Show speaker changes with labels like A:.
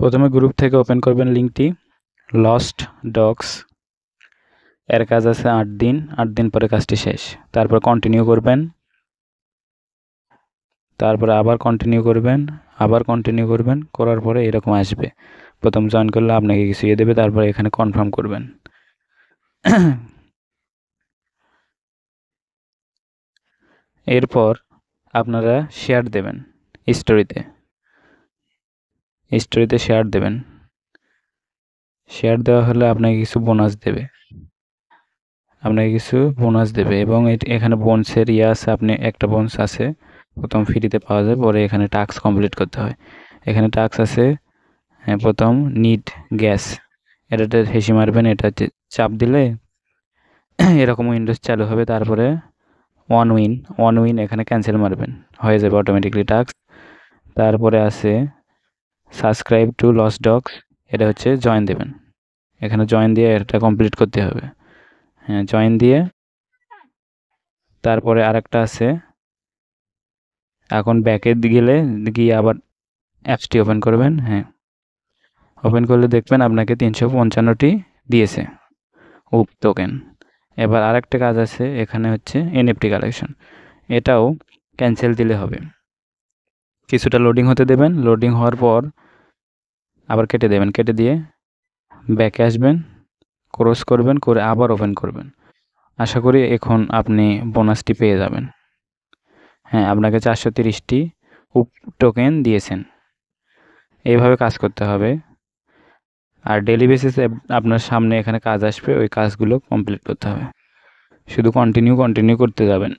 A: প্রথমে গ্রুপ থেকে ওপেন করবেন লিঙ্কটি, লস্ট ডগস। এর কাজ আছে 8 দিন, 8 দিন পরে কাজটি শেষ। তারপর কন্টিনিউ করবেন, তারপরে আবার কন্টিনিউ করবেন, আবার কন্টিনিউ করবেন, করার পরে এরকম আসবে। প্রথম জয়েন করলে আপনাকে কিছু দেবে, তারপরে এখানে কনফার্ম করবেন। এরপর আপনারা শেয়ার দেবেন, স্টোরিতে শেয়ার দেবেন। শেয়ার দেওয়া হলে আপনাকে কিছু বোনাস দেবে, এবং এখানে বোনসের আছে। আপনি একটা বোনস আছে, প্রথম ফ্রিতে পাওয়া যায়, পরে এখানে টাস্ক কমপ্লিট করতে হয়। এখানে টাস্ক আছে, প্রথম নিড গ্যাস, এটাতে হেসি মারবেন। এটা চাপ দিলে এরকম উইন্ডোজ চালু হবে। তারপরে ওয়ান উইন এখানে ক্যান্সেল মারবেন, হয়ে যাবে অটোমেটিকলি টাস্ক। তারপরে আছে সাবস্ক্রাইব টু লস্ট ডগস, এটা হচ্ছে জয়েন দেবেন। এখানে জয়েন দিয়ে এটা কমপ্লিট করতে হবে। হ্যাঁ, জয়েন দিয়ে তারপরে আরেকটা আছে, এখন ব্যাকে গিয়ে আবার অ্যাপসটি ওপেন করবেন। হ্যাঁ, ওপেন করলে দেখবেন আপনাকে 355টি দিয়েছে উপ টোকেন। এবার আরেকটা কাজ আছে, এখানে হচ্ছে এনএফটি কালেকশন, এটাও ক্যান্সেল দিলে হবে। কিছুটা লোডিং হতে দেবেন, লোডিং হওয়ার পর আবার কেটে দেবেন, কেটে দিয়ে ব্যাকে আসবেন, ক্রস করবেন, করে আবার ওপেন করবেন। আশা করি এখন আপনি বোনাসটি পেয়ে যাবেন। হ্যাঁ, আপনাকে 430টি উপ টোকেন দিয়েছেন। এইভাবে কাজ করতে হবে, আর ডেলি বেসিসে আপনার সামনে এখানে কাজ আসবে, ওই কাজগুলো কমপ্লিট করতে হবে। শুধু কন্টিনিউ করতে যাবেন।